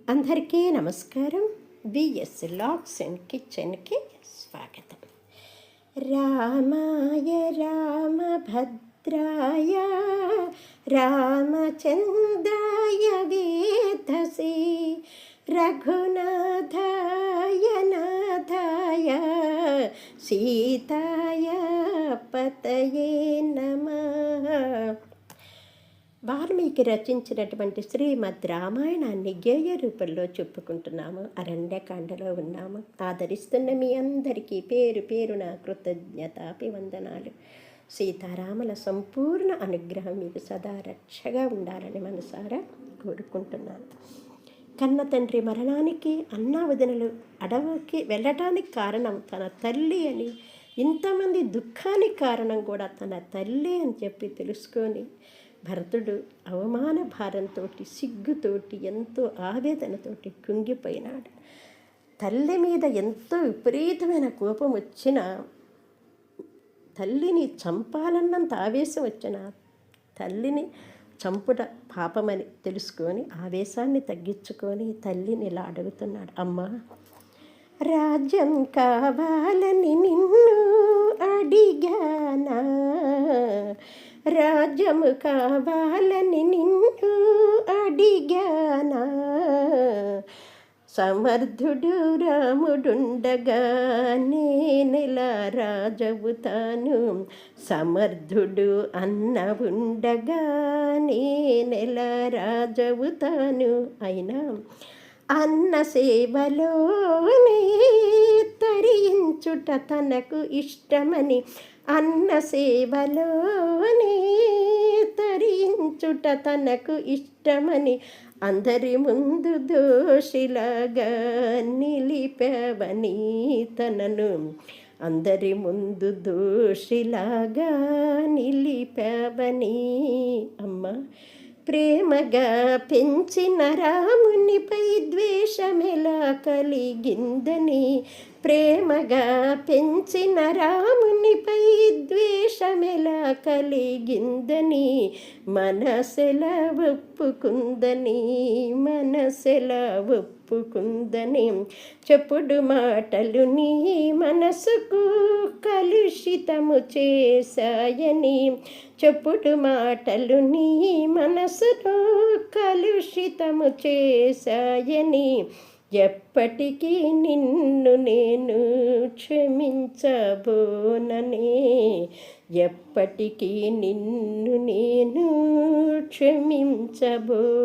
అందరికీ నమస్కారం. BS logs and కిచెన్కి స్వాగతం. రామాయ రామభద్రాయ రామచంద్రాయ వేధసి రఘునాథాయ నాథాయ సీతాయ పతయే నమః. వాల్మీకి రచించినటువంటి శ్రీమద్ రామాయణాన్ని గేయ రూపంలో చెప్పుకుంటున్నాము. అరణ్యకాండలో ఉన్నాము. ఆదరిస్తున్న మీ అందరికీ పేరు పేరున కృతజ్ఞతాభివందనాలు. సీతారాముల సంపూర్ణ అనుగ్రహం మీకు సదా రక్షగా ఉండాలని మనసారా కోరుకుంటున్నాను. కన్న తండ్రి మరణానికి అన్నా వదినలు అడవికి వెళ్ళటానికి కారణం తన తల్లి అని, ఇంతమంది దుఃఖానికి కారణం కూడా తన తల్లి అని చెప్పి తెలుసుకొని భరతుడు అవమాన భారంతో సిగ్గుతోటి ఎంతో ఆవేదనతోటి కుంగిపోయినాడు. తల్లి మీద ఎంతో విపరీతమైన కోపం వచ్చిన, తల్లిని చంపాలన్నంత ఆవేశం వచ్చిన తల్లిని చంపుట పాపమని తెలుసుకొని ఆవేశాన్ని తగ్గించుకొని తల్లిని ఇలా అడుగుతున్నాడు. అమ్మా, రాజ్యం కావాలని నిన్ను అడిగానా, రాజ్యము కావాలని నిన్ను అడిగానా, సమర్థుడు రాముడుండగా నేనెలా రాజవుతాను, సమర్థుడు అన్న ఉండగా నేనెలా రాజవుతాను. అయినా అన్న సేవలోనే తరించుట తనకు ఇష్టమని, అన్న సేవలోనే తరించుట తనకు ఇష్టమని అందరి ముందు దోషిలాగా నిలిపావని తనను, అందరి ముందు దోషిలాగా నిలిపావని. అమ్మ, ప్రేమగా పెంచిన రామునిపై ద్వేషమెలా కలిగిందని, ప్రేమగా పెంచిన రామునిపై ద్వేషమెలా కలిగిందని మనసెలా ఒప్పుకుందని, మనసెలా ఒప్పుకుందని, చెప్పుడు మాటలు నీ మనసుకు కలుషితము చేశాయని, చెప్పుడు మాటలు నీ మనసును కలుషితము చేశాయని ఎప్పటికీ నిన్ను నేను క్షమించబోననే, ఎప్పటికీ నిన్ను నేను క్షమించబోననే.